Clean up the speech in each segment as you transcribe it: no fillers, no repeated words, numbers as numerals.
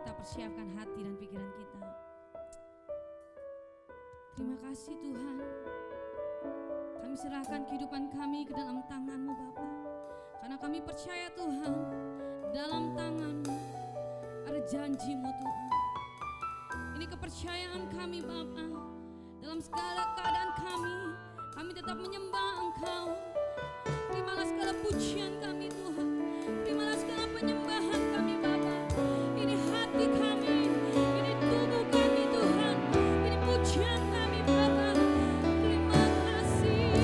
kita persiapkan hati dan pikiran kita. Terima kasih Tuhan. Kami serahkan kehidupan kami ke dalam tangan-Mu Bapa. Karena kami percaya Tuhan, dalam tangan-Mu ada janji-Mu Tuhan. Ini kepercayaan kami Bapa. Dalam segala keadaan kami tetap menyembah Engkau. Terimalah segala pujian kami Tuhan. Terimalah segala penyembahan kami Bapa. Ini hati kami, ini tubuh kami Tuhan. Ini pujian kami Bapa. Terima kasih.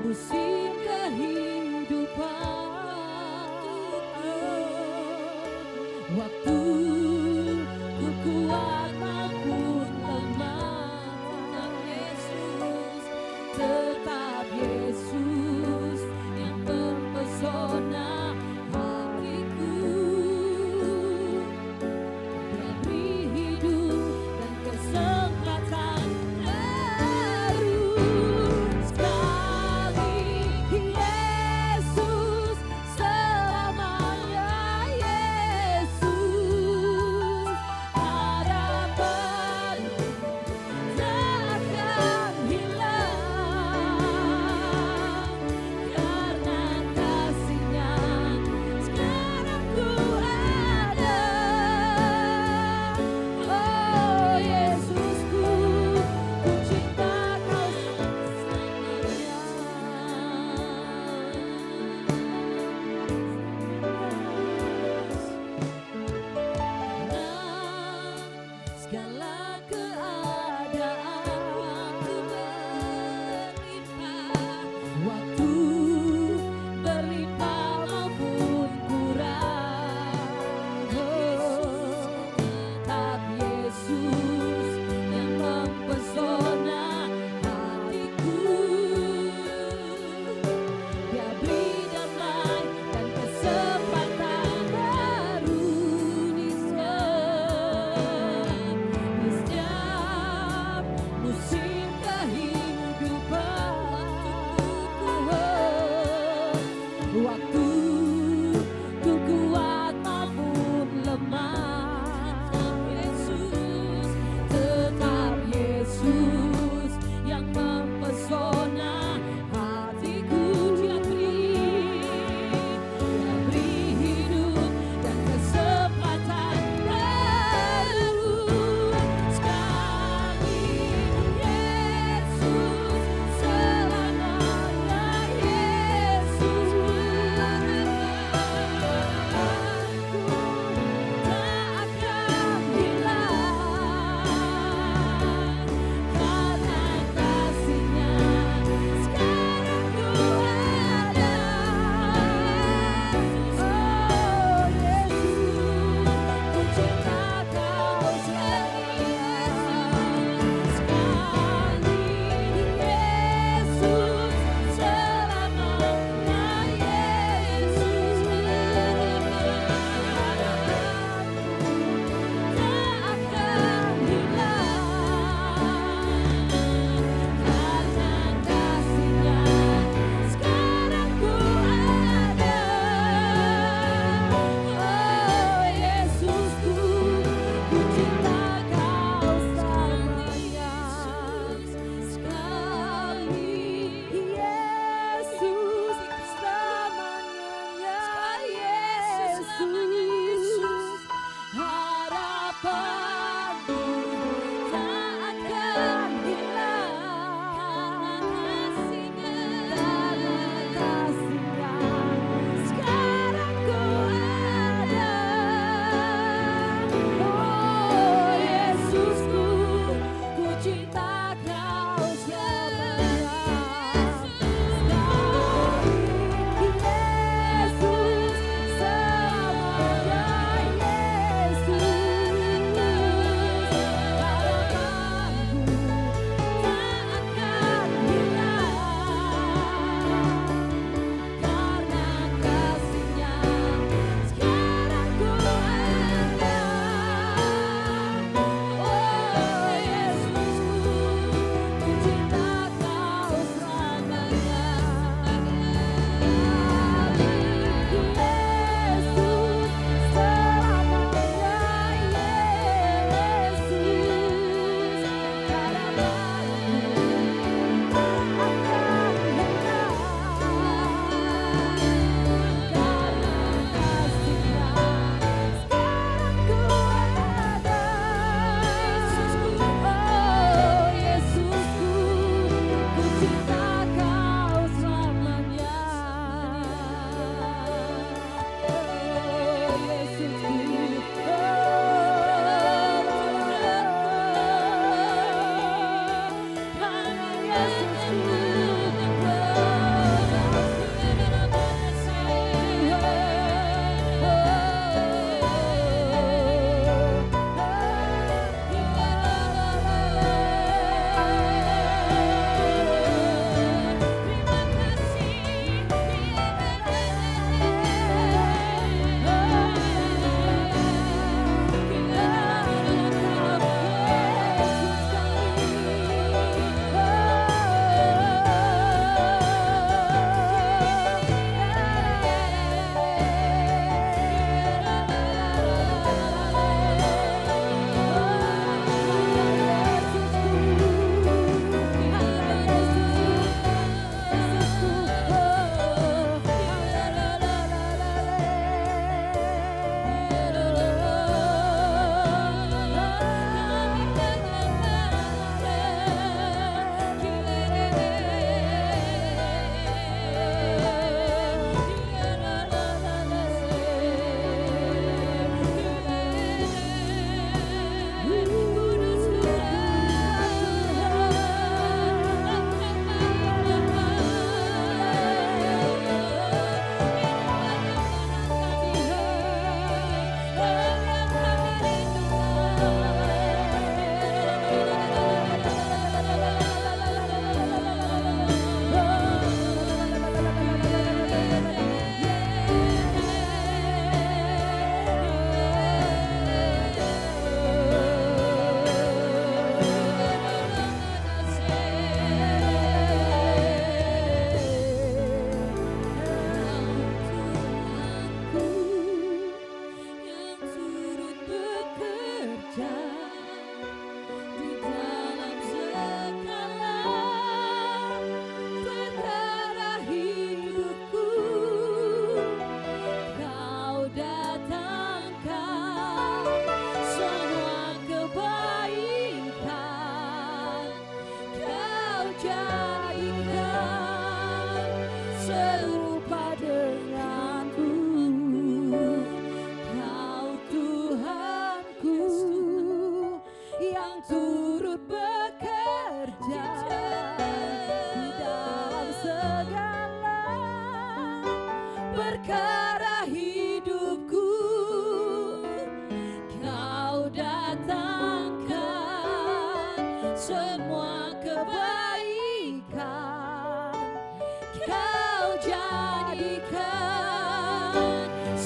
Musim kehidupan, waktu ku kuat maupun lemah, tetap Yesus yang mempesona hatiku. Dia beri hidup dan kesempatan baru. Yesus selamanya, Yesus.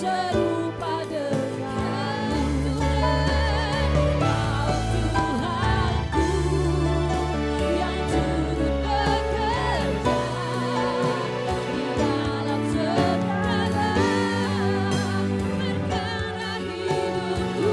serupa denganmu. Kau Tuhanku yang turut bekerja di dalam segala perkara hidupku.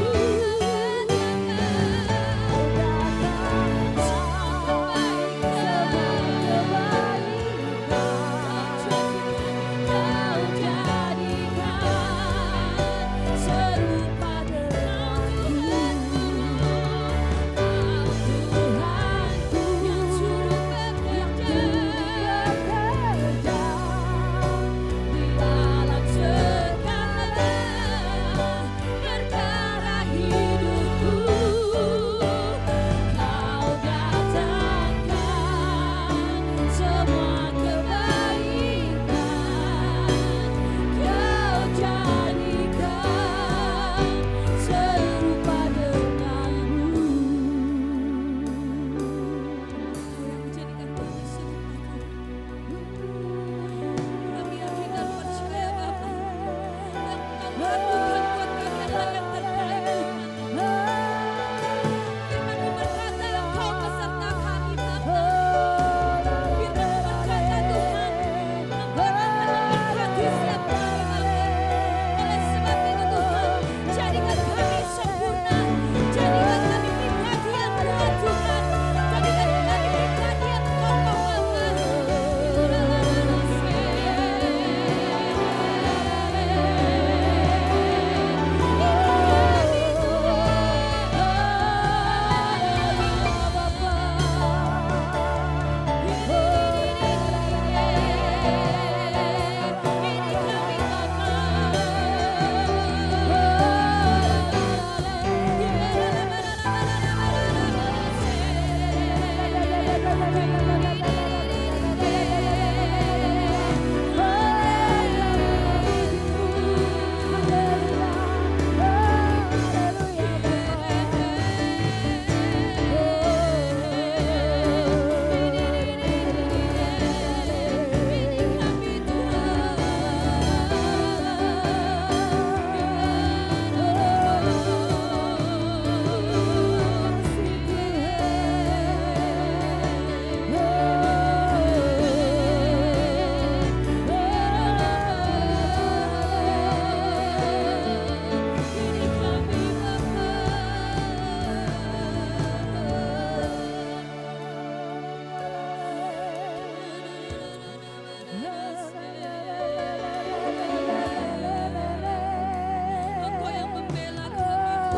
Engkau yang membela kami,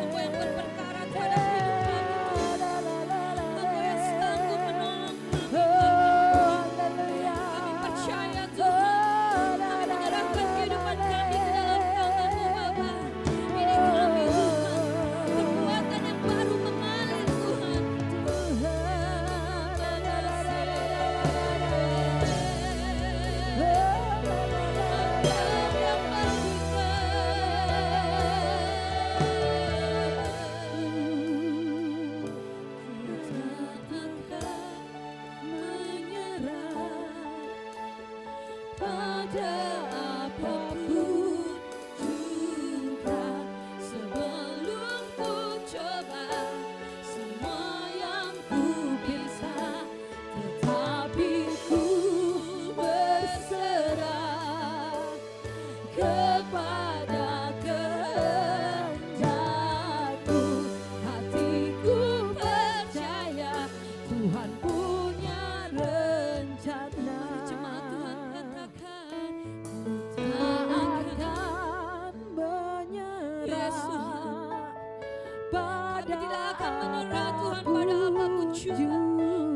Engkau yang berperkara terhadap hidup kami, Engkau yang sanggup menolong kami. Kami percaya Tuhan, kami menyerahkan kehidupan kami ke dalam tangan-Mu Bapa. Ini kami Tuhan, kekuatan yang baru mengalir Tuhan. Pada apapun juga sebelum ku coba semua yang ku bisa, tetapi ku berserah kepada kehendak-Mu. Hatiku percaya Tuhan punya rencana. Jemaat Tuhan katakan, ku tak akan menyerah. Kami tidak akan menyerah Tuhan pada apapun juga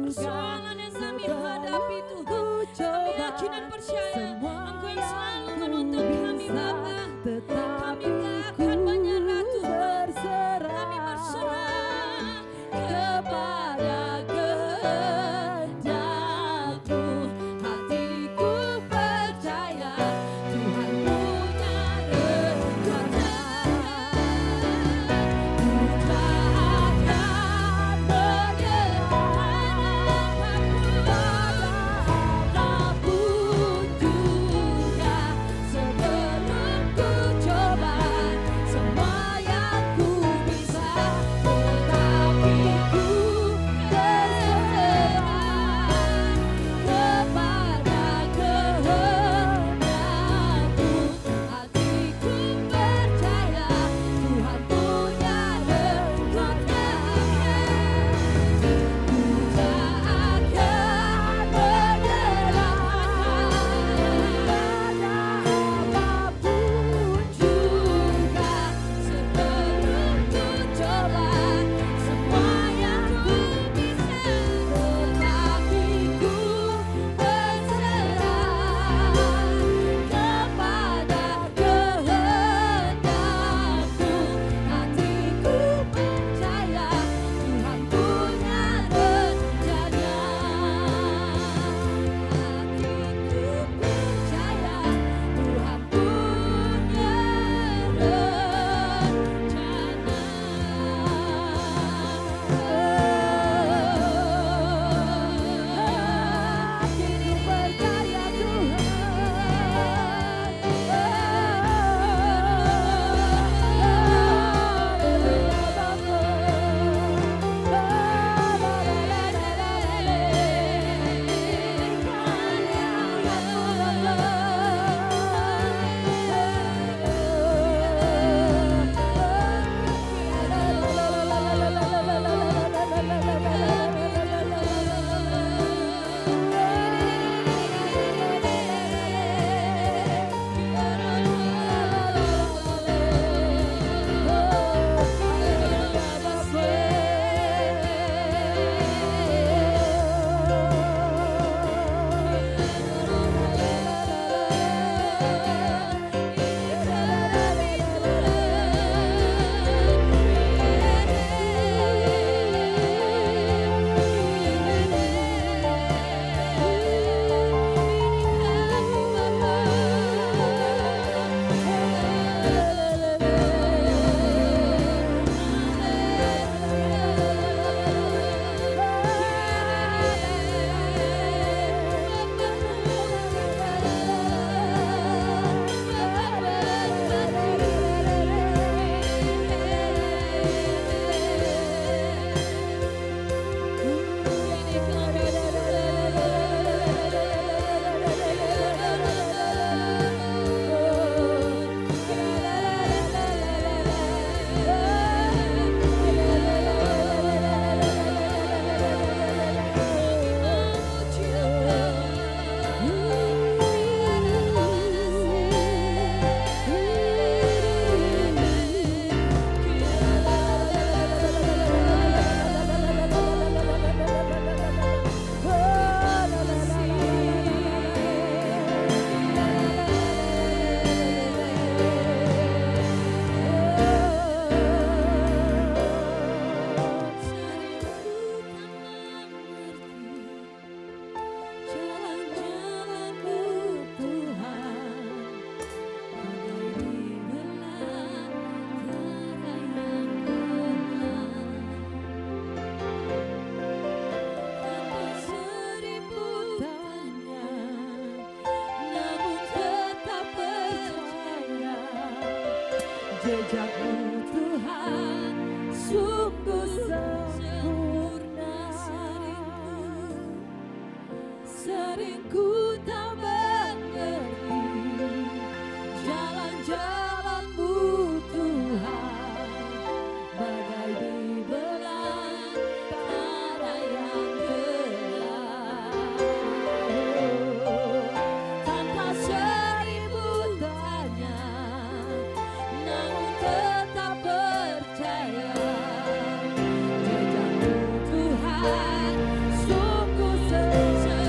persoalan yang kami hadapi Tuhan. Kami yakin dan percaya Engkau yang selalu menuntun kami Bapa. Kami tak akan menyerah Tuhan. Kami berserah kepada kehendak-Mu. Hatiku percaya Tuhan punya rencana. Ku tak akan menyerah apapun juga sebelum jejakmu Tuhan sungguh sempurna. Sering ku tak mengerti jalan-jalanmu Tuhan, bagai di belantara yang gelap. Tanpa seribu tanya, namun tetap percaya, jejakmu Tuhan sungguh sempurna.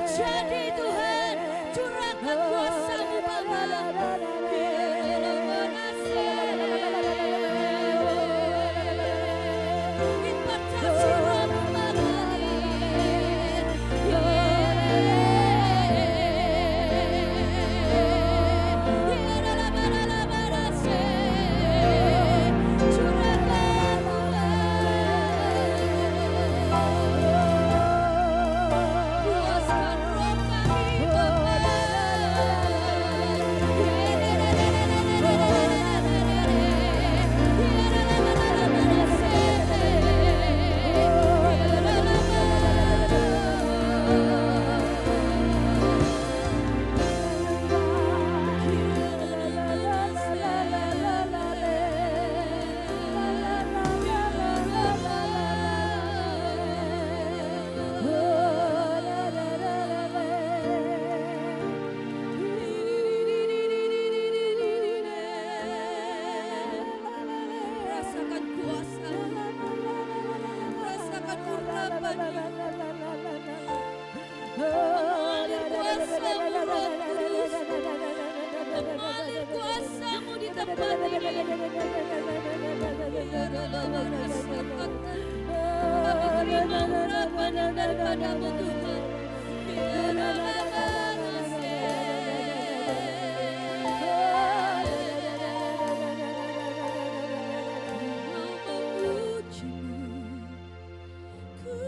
terjadi Tuhan. Curahkan kuasa-Mu Bapa. Impartasi Roh-Mu mengalir. Puaskan roh kami Rasakan kuasa, rasakan urapan-Nya. Mengalir kuasa-Mu Roh Kudus, mengalir kuasa-Mu di tempat ini. Kami terima urapan yang daripada-Mu Tuhan. Ku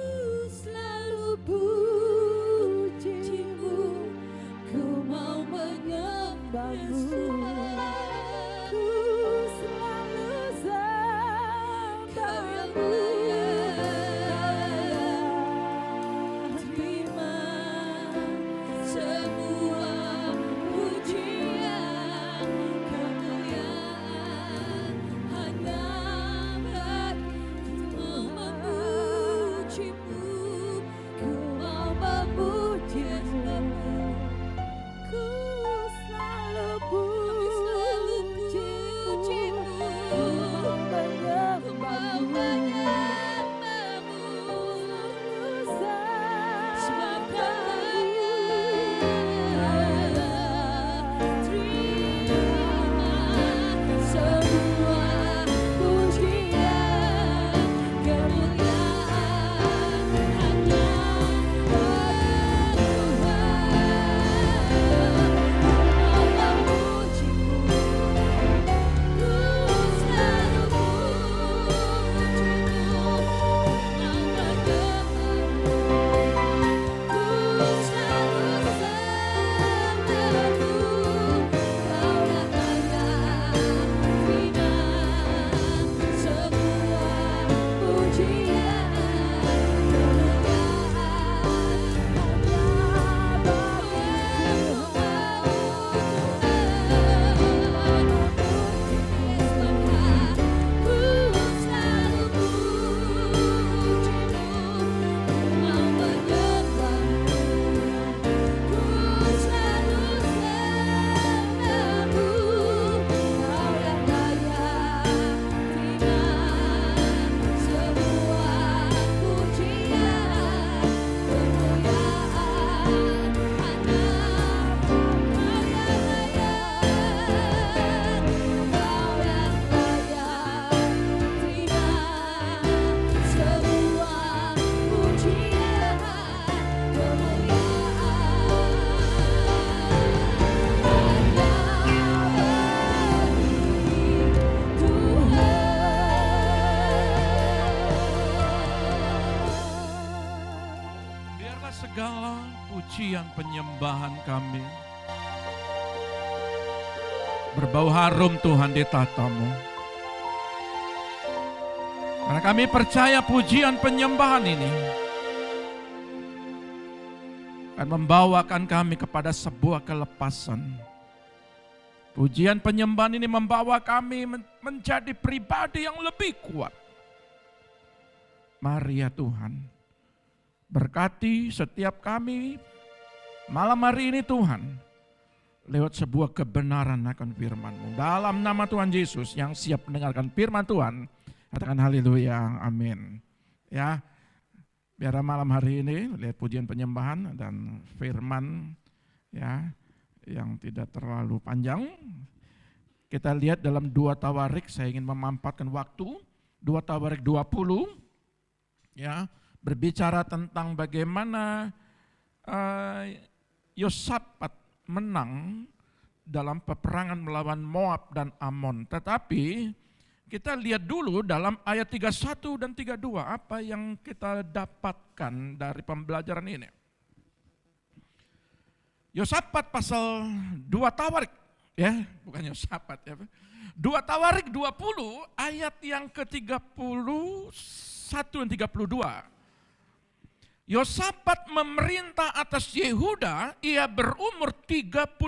selalu puji-Mu, ku mau menyembah-Mu. Ku selalu sembah-Mu. Terima semua pujian, kemuliaan hanya bagi-Mu. Ku mau memuji-Mu, ku selalu puji-Mu, ku mau menyembah-Mu, sebab terima semua pujian, kemuliaan hanya segala pujian penyembahan kami berbau harum Tuhan di tata-Mu. Karena kami percaya pujian penyembahan ini akan membawakan kami kepada sebuah kelepasan. Pujian penyembahan ini membawa kami menjadi pribadi yang lebih kuat. Mari ya Tuhan, berkati setiap kami malam hari ini Tuhan, lewat sebuah kebenaran akan firman-Mu. Dalam nama Tuhan Yesus yang siap mendengarkan firman Tuhan, katakan haleluya, amin. Ya, Biar malam hari ini lihat pujian penyembahan dan firman ya yang tidak terlalu panjang. Kita lihat dalam 2 Tawarik, saya ingin memanfaatkan waktu 2 Tawarik 20 ya, berbicara tentang bagaimana Yosafat menang dalam peperangan melawan Moab dan Amon. Tetapi kita lihat dulu dalam ayat 31 dan 32 apa yang kita dapatkan dari pembelajaran ini. Yosafat pasal 2 Tawarik, ya, bukan Yosafat ya. 2 Tawarik 20 ayat yang ke-31 dan 32. Yosafat memerintah atas Yehuda, ia berumur 35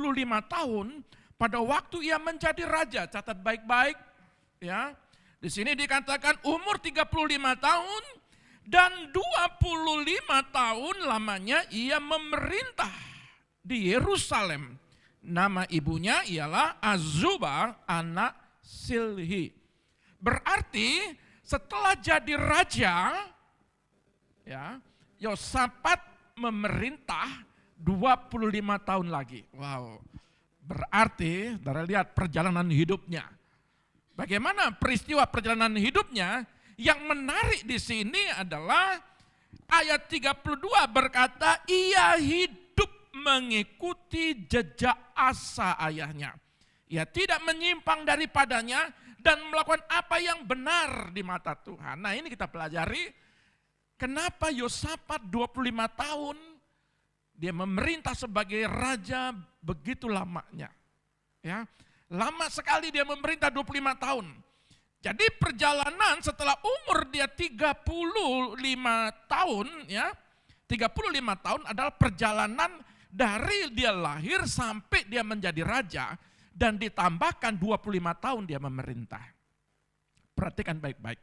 tahun pada waktu ia menjadi raja. Catat baik-baik ya. Di sini dikatakan umur 35 tahun dan 25 tahun lamanya ia memerintah di Yerusalem. Nama ibunya ialah Azubah anak Silhi. Berarti setelah jadi raja ya, Yosafat memerintah 25 tahun lagi. Wow. Berarti, saudara lihat perjalanan hidupnya. Bagaimana peristiwa perjalanan hidupnya? Yang menarik di sini adalah ayat 32 berkata, ia hidup mengikuti jejak Asa ayahnya. Ia tidak menyimpang daripadanya dan melakukan apa yang benar di mata Tuhan. Nah, ini kita pelajari. Kenapa Yosafat 25 tahun dia memerintah sebagai raja begitu lamanya? Ya, lama sekali dia memerintah 25 tahun. Jadi perjalanan setelah umur dia 35 tahun ya, 35 tahun adalah perjalanan dari dia lahir sampai dia menjadi raja dan ditambahkan 25 tahun dia memerintah. Perhatikan baik-baik.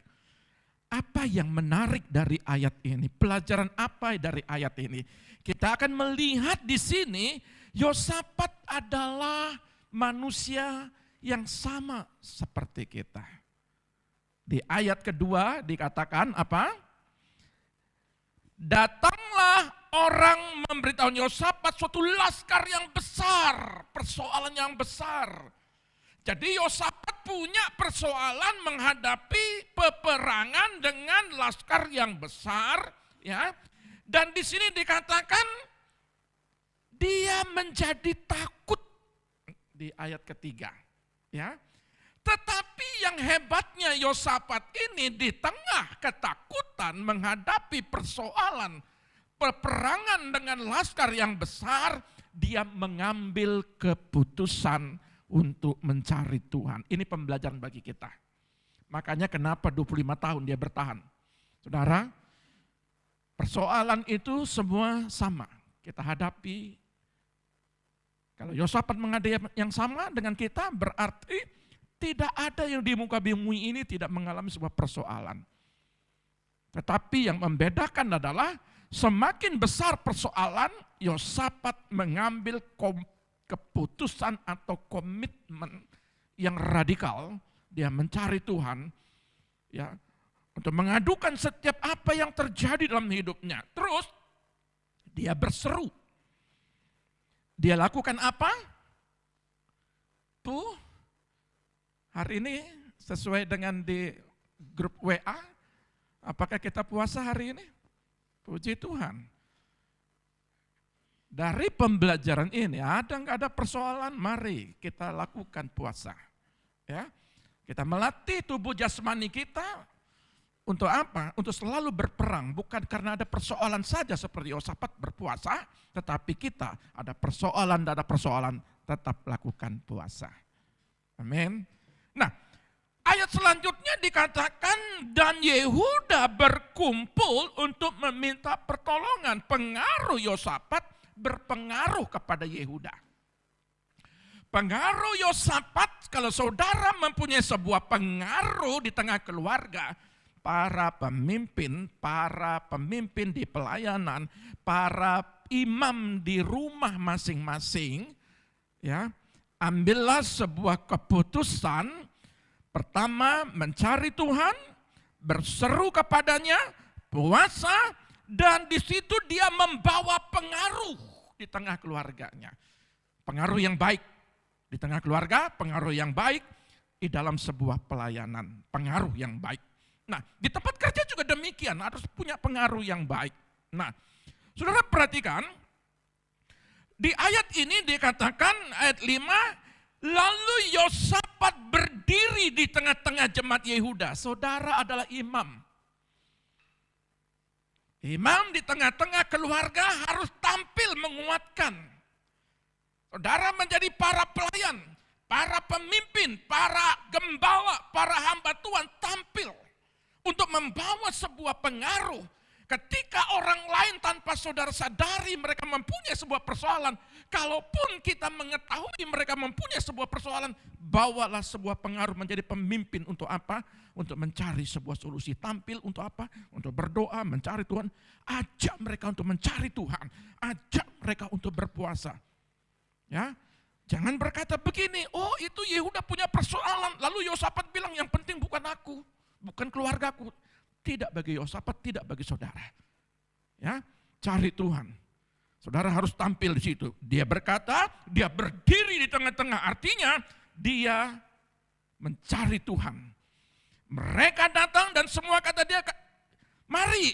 Apa yang menarik dari ayat ini? Pelajaran apa dari ayat ini? Kita akan melihat di sini Yosafat adalah manusia yang sama seperti kita. Di ayat kedua dikatakan apa? Datanglah orang memberitahu Yosafat suatu laskar yang besar, persoalan yang besar. Jadi Yosafat punya persoalan menghadapi peperangan dengan laskar yang besar, ya. Dan di sini dikatakan dia menjadi takut di ayat ketiga, ya. Tetapi yang hebatnya Yosafat ini di tengah ketakutan menghadapi persoalan peperangan dengan laskar yang besar, dia mengambil keputusan untuk mencari Tuhan. Ini pembelajaran bagi kita. Makanya kenapa 25 tahun dia bertahan. Saudara, persoalan itu semua sama. Kita hadapi. Kalau Yosafat menghadapi yang sama dengan kita, berarti tidak ada yang di muka bumi ini tidak mengalami sebuah persoalan. Tetapi yang membedakan adalah semakin besar persoalan, Yosafat mengambil keputusan atau komitmen yang radikal, dia mencari Tuhan ya untuk mengadukan setiap apa yang terjadi dalam hidupnya. Terus dia berseru. Dia lakukan apa? Tuh, hari ini sesuai dengan di grup WA, apakah kita puasa hari ini? Puji Tuhan. Dari pembelajaran ini ada nggak ada persoalan? Mari kita lakukan puasa. Ya, kita melatih tubuh jasmani kita untuk apa? Untuk selalu berperang, bukan karena ada persoalan saja seperti Yosafat berpuasa, tetapi kita ada persoalan, tetap lakukan puasa. Amin. Nah, ayat selanjutnya dikatakan dan Yehuda berkumpul untuk meminta pertolongan. Pengaruh Yosafat berpengaruh kepada Yehuda. Pengaruh Yosafat, kalau saudara mempunyai sebuah pengaruh di tengah keluarga, para pemimpin di pelayanan, para imam di rumah masing-masing, ya, ambillah sebuah keputusan. Pertama, mencari Tuhan, berseru kepadanya, puasa, dan di situ dia membawa pengaruh di tengah keluarganya. Pengaruh yang baik di tengah keluarga, pengaruh yang baik di dalam sebuah pelayanan, pengaruh yang baik. Nah, di tempat kerja juga demikian, harus punya pengaruh yang baik. Nah, saudara perhatikan, di ayat ini dikatakan, ayat 5, lalu Yosafat berdiri di tengah-tengah jemaat Yehuda. Saudara adalah imam. Imam di tengah-tengah keluarga harus tampil menguatkan. Saudara menjadi para pelayan, para pemimpin, para gembala, para hamba Tuhan tampil untuk membawa sebuah pengaruh. Ketika orang lain tanpa saudara sadari mereka mempunyai sebuah persoalan, kalaupun kita mengetahui mereka mempunyai sebuah persoalan, bawalah sebuah pengaruh menjadi pemimpin untuk apa? Untuk mencari sebuah solusi. Tampil untuk apa? Untuk berdoa, mencari Tuhan. Ajak mereka untuk mencari Tuhan. Ajak mereka untuk berpuasa. Ya, jangan berkata begini, oh itu Yehuda punya persoalan, lalu Yosafat bilang yang penting bukan aku, bukan keluargaku. Tidak bagi Yosafat, tidak bagi saudara. Ya, cari Tuhan. Saudara harus tampil di situ. Dia berkata, dia berdiri di tengah-tengah. Artinya dia mencari Tuhan. Mereka datang dan semua kata dia, mari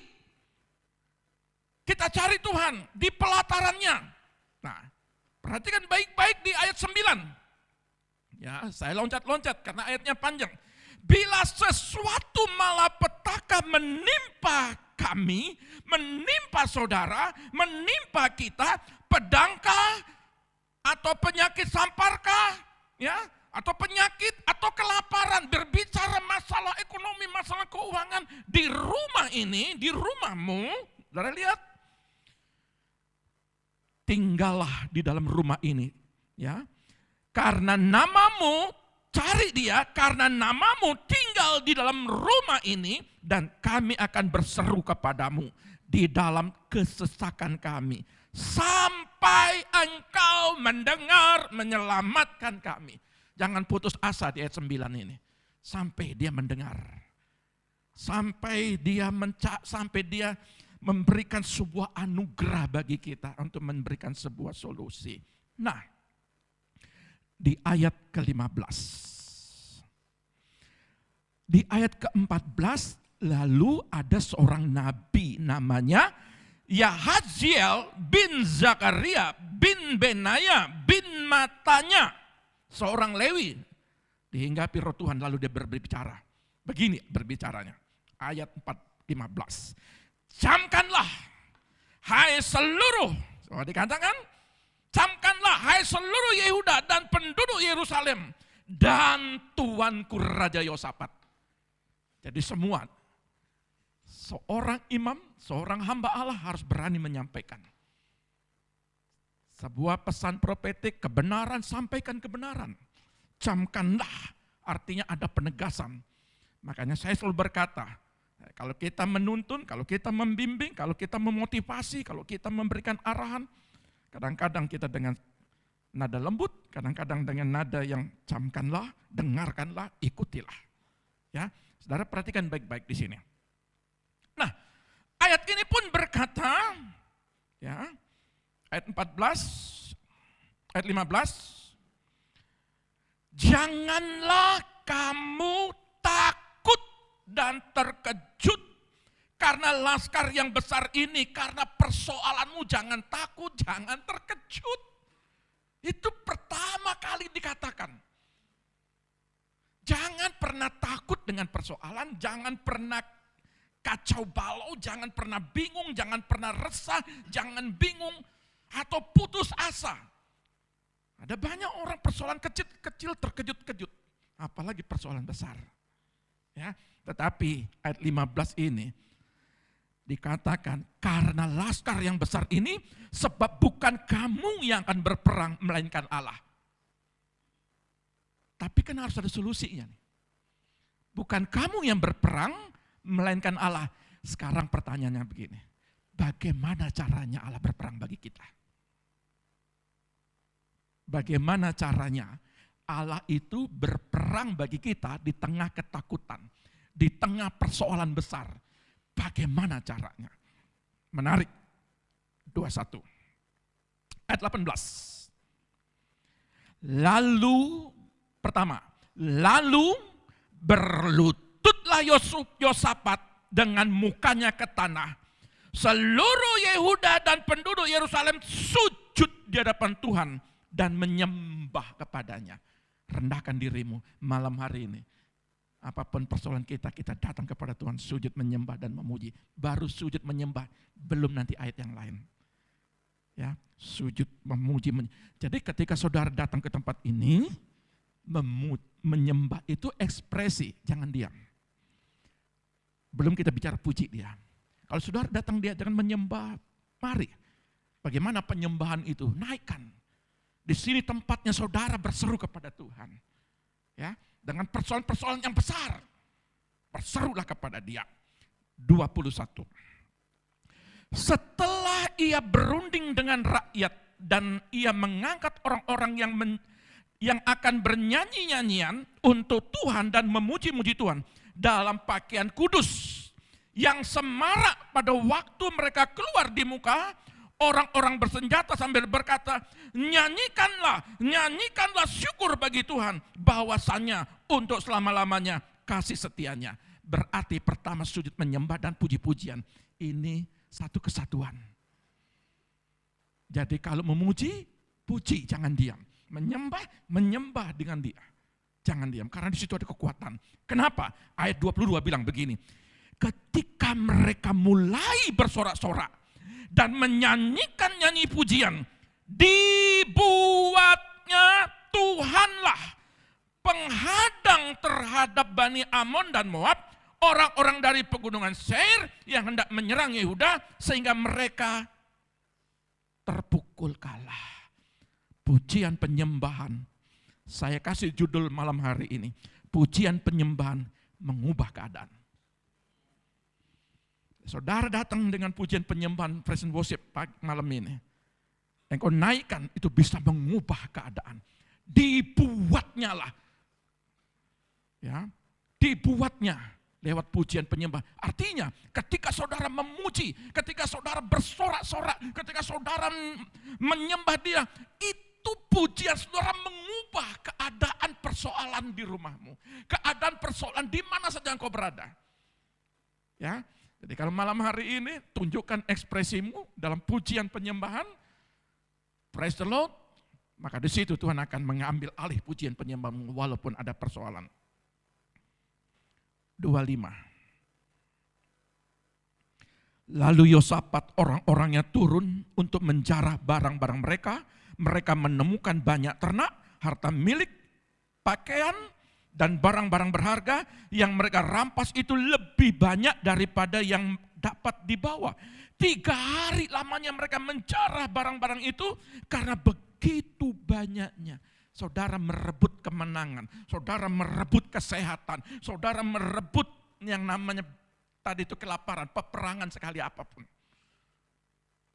kita cari Tuhan di pelatarannya. Nah, perhatikan baik-baik di ayat 9. Ya, saya loncat-loncat karena ayatnya panjang. Bila sesuatu malapetaka menimpa kami, menimpa saudara, menimpa kita, pedangkah atau penyakit samparkah, ya, atau penyakit atau kelaparan, berbicara masalah ekonomi, masalah keuangan di rumah ini, di rumahmu, saudara lihat, tinggallah di dalam rumah ini, ya, karena namamu. Cari dia karena namamu tinggal di dalam rumah ini dan kami akan berseru kepadamu di dalam kesesakan kami. Sampai engkau mendengar menyelamatkan kami. Jangan putus asa di ayat 9 ini. Sampai dia mendengar. Sampai dia memberikan sebuah anugerah bagi kita untuk memberikan sebuah solusi. Nah, di ayat ke-15. Di ayat ke-14 lalu ada seorang nabi namanya Yahaziel bin Zakaria bin Benaya bin Matanya. Seorang Lewi. Dihinggapi roh Tuhan lalu dia berbicara. Begini berbicaranya. Ayat 15. Camkanlah hai seluruh. So, dikatakan camkanlah hai seluruh Yehuda dan penduduk Yerusalem dan tuanku Raja Yosafat. Jadi semua, seorang imam, seorang hamba Allah harus berani menyampaikan. Sebuah pesan profetik, kebenaran, sampaikan kebenaran. Camkanlah, artinya ada penegasan. Makanya saya selalu berkata, kalau kita menuntun, kalau kita membimbing, kalau kita memotivasi, kalau kita memberikan arahan, kadang-kadang kita dengan nada lembut, kadang-kadang dengan nada yang camkanlah, dengarkanlah, ikutilah. Ya, saudara perhatikan baik-baik di sini. Nah, ayat ini pun berkata, ya, ayat 14, ayat 15, janganlah kamu takut dan terkejut karena laskar yang besar ini, karena persoalanmu jangan takut, jangan terkejut. Itu pertama kali dikatakan. Jangan pernah takut dengan persoalan, jangan pernah kacau balau, jangan pernah bingung, jangan pernah resah, jangan bingung atau putus asa. Ada banyak orang persoalan kecil-kecil terkejut-kejut, apalagi persoalan besar. Ya, tetapi ayat 15 ini dikatakan karena laskar yang besar ini sebab bukan kamu yang akan berperang melainkan Allah. Tapi kan harus ada solusinya nih. Bukan kamu yang berperang melainkan Allah. Sekarang pertanyaannya begini. Bagaimana caranya Allah berperang bagi kita? Bagaimana caranya Allah itu berperang bagi kita di tengah ketakutan, di tengah persoalan besar? Bagaimana caranya? Menarik. 21. Ayat 18. Lalu berlututlah Yosafat dengan mukanya ke tanah. Seluruh Yehuda dan penduduk Yerusalem sujud di hadapan Tuhan dan menyembah kepadanya. Rendahkan dirimu malam hari ini. Apapun persoalan kita datang kepada Tuhan, sujud menyembah dan memuji. Baru sujud menyembah, belum nanti ayat yang lain. Ya, sujud memuji. Jadi ketika saudara datang ke tempat ini, menyembah itu ekspresi, jangan diam. Belum kita bicara puji dia. Kalau saudara datang dia jangan menyembah, mari. Bagaimana penyembahan itu? Naikkan. Di sini tempatnya saudara berseru kepada Tuhan. Ya, dengan persoalan-persoalan yang besar. Berserulah kepada dia. 21. Setelah ia berunding dengan rakyat dan ia mengangkat orang-orang yang akan bernyanyi-nyanyian untuk Tuhan dan memuji-muji Tuhan dalam pakaian kudus yang semarak pada waktu mereka keluar di muka, orang-orang bersenjata sambil berkata, nyanyikanlah syukur bagi Tuhan, bahwasanya untuk selama-lamanya kasih setianya. Berarti pertama sujud menyembah dan puji-pujian. Ini satu kesatuan. Jadi kalau memuji, puji, jangan diam. Menyembah dengan dia. Jangan diam, karena di situ ada kekuatan. Kenapa? Ayat 22 bilang begini, ketika mereka mulai bersorak-sorak dan menyanyikan nyanyi pujian, dibuatnya Tuhanlah penghadang terhadap Bani Amon dan Moab, orang-orang dari pegunungan Seir yang hendak menyerang Yehuda, sehingga mereka terpukul kalah. Pujian penyembahan, saya kasih judul malam hari ini, pujian penyembahan mengubah keadaan. Saudara datang dengan pujian penyembahan present worship malam ini. Engkau naikkan, itu bisa mengubah keadaan. Dibuatnya lah. Ya, dibuatnya lewat pujian penyembahan. Artinya ketika saudara memuji, ketika saudara bersorak-sorak, ketika saudara menyembah dia, itu pujian saudara mengubah keadaan persoalan di rumahmu. Keadaan persoalan di mana saja engkau berada. Ya. Jadi kalau malam hari ini tunjukkan ekspresimu dalam pujian penyembahan, praise the Lord, maka di situ Tuhan akan mengambil alih pujian penyembahanmu walaupun ada persoalan. 25. Lalu Yosafat orang-orangnya turun untuk menjarah barang-barang mereka. Mereka menemukan banyak ternak, harta milik, pakaian, dan barang-barang berharga yang mereka rampas itu lebih banyak daripada yang dapat dibawa. 3 hari lamanya mereka menjarah barang-barang itu karena begitu banyaknya. Saudara merebut kemenangan, saudara merebut kesehatan, saudara merebut yang namanya tadi itu kelaparan, peperangan sekali apapun.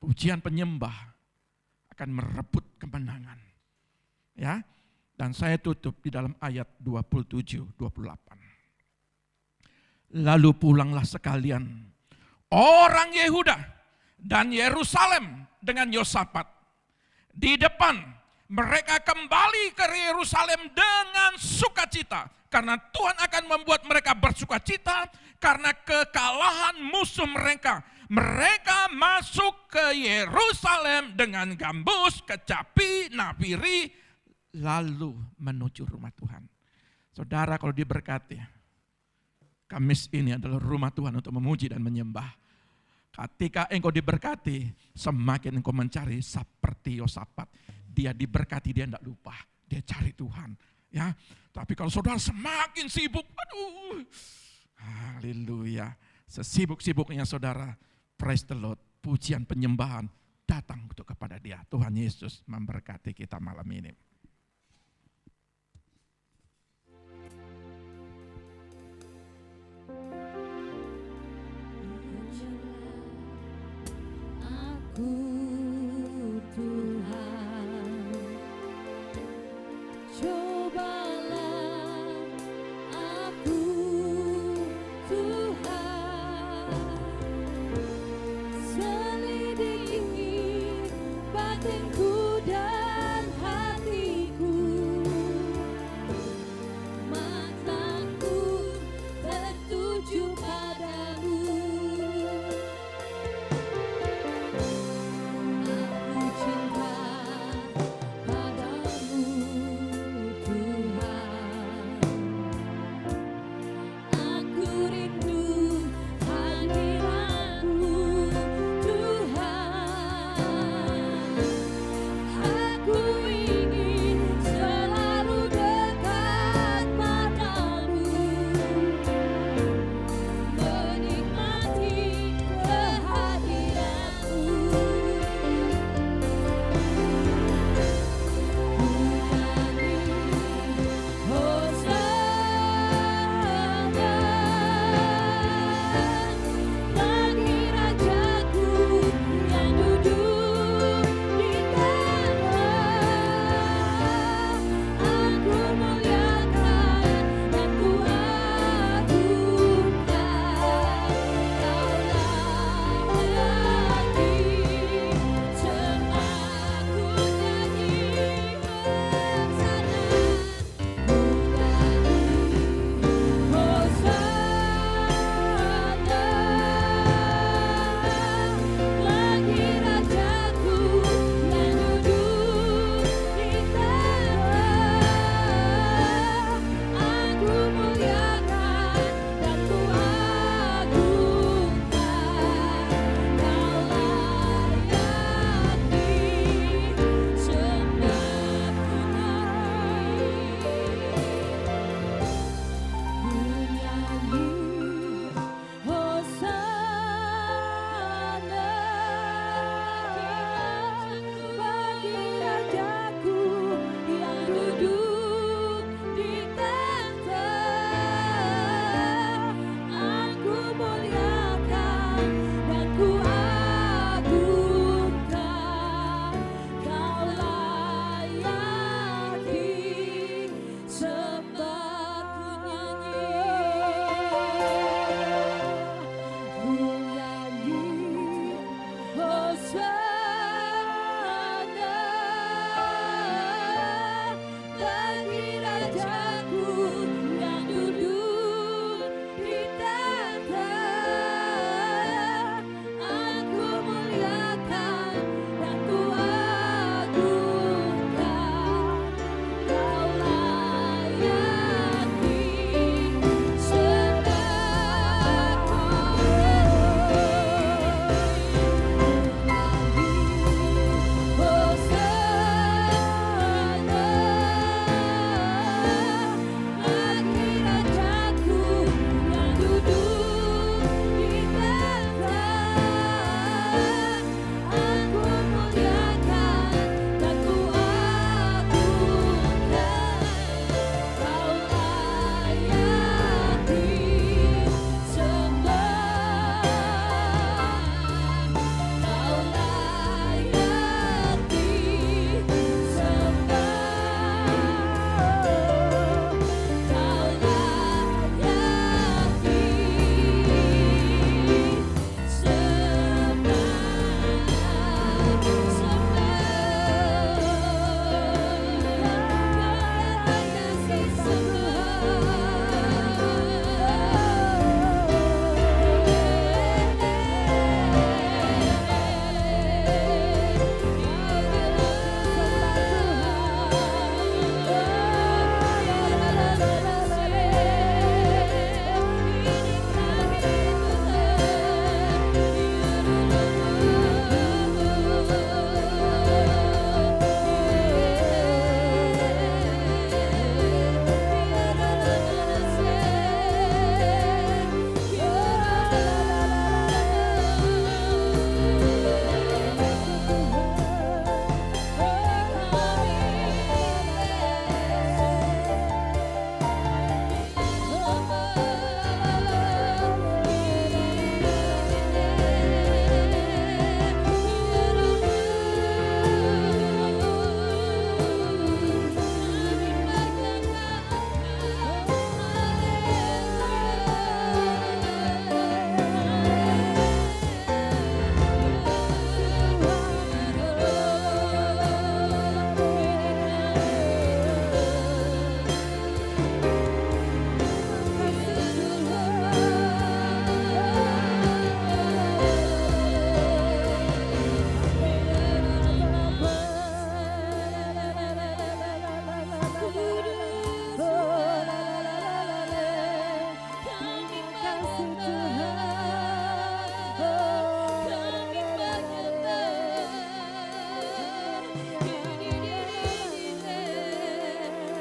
Pujian penyembah akan merebut kemenangan. Ya. Dan saya tutup di dalam ayat 27-28. Lalu pulanglah sekalian orang Yehuda dan Yerusalem dengan Yosafat. Di depan mereka kembali ke Yerusalem dengan sukacita. Karena Tuhan akan membuat mereka bersukacita karena kekalahan musuh mereka. Mereka masuk ke Yerusalem dengan gambus, kecapi, nafiri, lalu menuju rumah Tuhan. Saudara kalau diberkati, Kamis ini adalah rumah Tuhan untuk memuji dan menyembah. Ketika engkau diberkati, semakin engkau mencari seperti Yosafat. Dia diberkati, dia tidak lupa, dia cari Tuhan. Ya, tapi kalau saudara semakin sibuk, aduh, haleluya. Sesibuk-sibuknya saudara, praise the Lord, pujian penyembahan datang untuk kepada dia. Tuhan Yesus memberkati kita malam ini. Tuhan, cobalah aku Tuhan.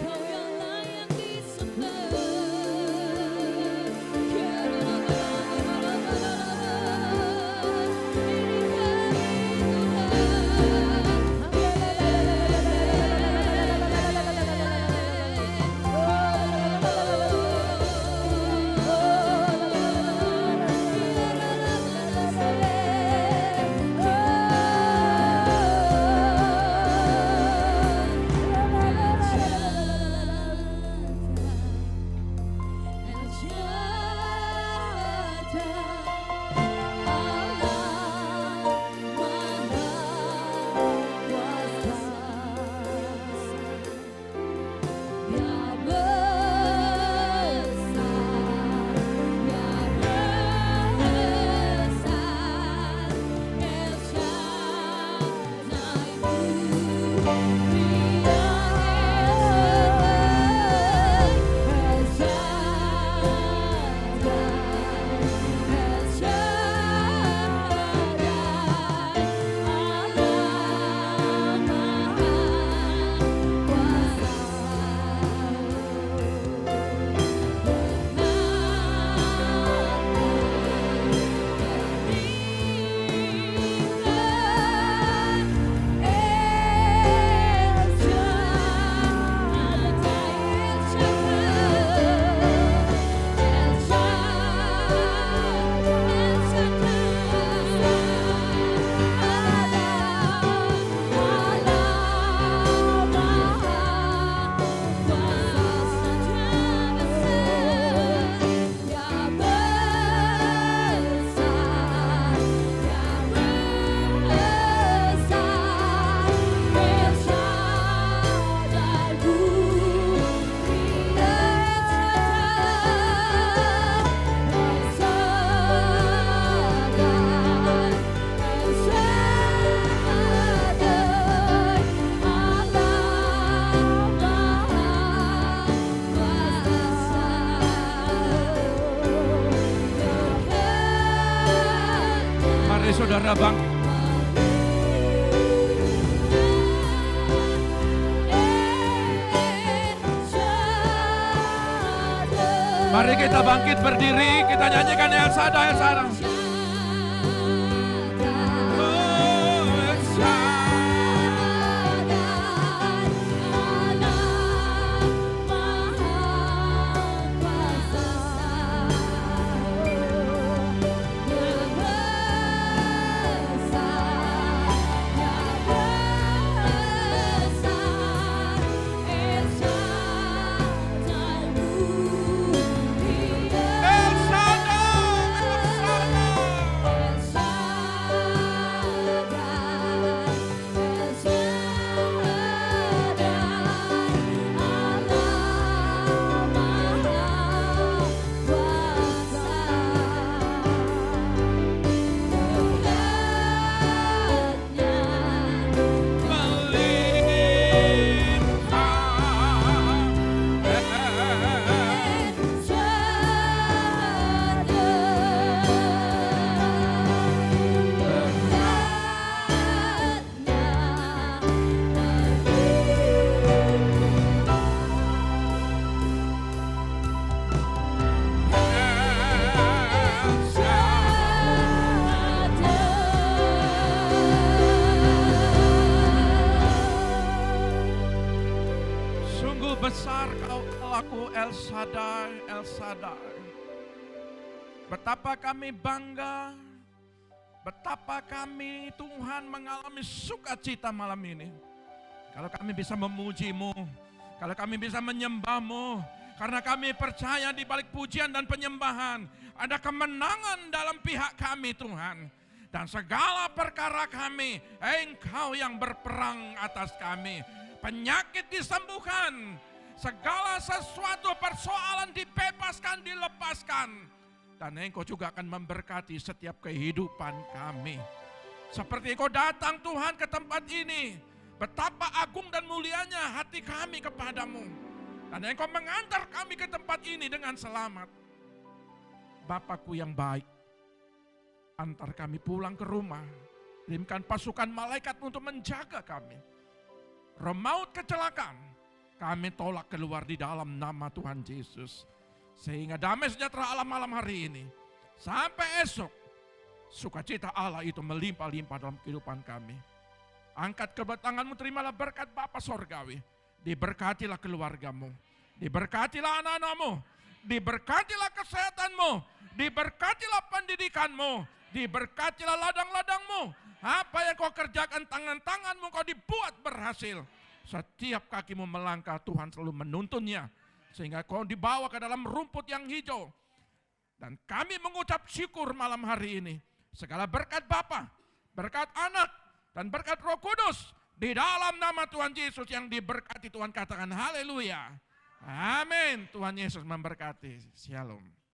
Kau yang layak disembah. Mari saudara bang, mari kita bangkit berdiri, kita nyanyikan El Shaddai, El Shaddai. Oh, El besar kau Allahku, El Shaddai, El Shaddai. Betapa kami bangga, betapa kami Tuhan mengalami sukacita malam ini. Kalau kami bisa memuji-Mu, kalau kami bisa menyembah-Mu, karena kami percaya di balik pujian dan penyembahan ada kemenangan dalam pihak kami Tuhan. Dan segala perkara kami, Engkau yang berperang atas kami. Penyakit disembuhkan, segala sesuatu persoalan dibebaskan, dilepaskan. Dan Engkau juga akan memberkati setiap kehidupan kami. Seperti Engkau datang Tuhan ke tempat ini, betapa agung dan mulianya hati kami kepadamu. Dan Engkau mengantar kami ke tempat ini dengan selamat. Bapakku yang baik, antar kami pulang ke rumah. Kirimkan pasukan malaikat untuk menjaga kami. roh maut kecelakaan, kami tolak keluar di dalam nama Tuhan Yesus. Sehingga damai sejahtera Allah malam hari ini, sampai esok, sukacita Allah itu melimpah-limpah dalam kehidupan kami. Angkat kedua tanganmu, terimalah berkat Bapa Sorgawi. Diberkatilah keluargamu, diberkatilah anak-anakmu, diberkatilah kesehatanmu, diberkatilah pendidikanmu, diberkatilah ladang-ladangmu. Apa yang kau kerjakan, tangan-tanganmu kau dibuat berhasil. Setiap kakimu melangkah, Tuhan selalu menuntunnya. Sehingga kau dibawa ke dalam rumput yang hijau. Dan kami mengucap syukur malam hari ini. Segala berkat Bapa, berkat Anak, dan berkat Roh Kudus. Di dalam nama Tuhan Yesus yang diberkati, Tuhan katakan haleluya. Amin. Tuhan Yesus memberkati. Shalom.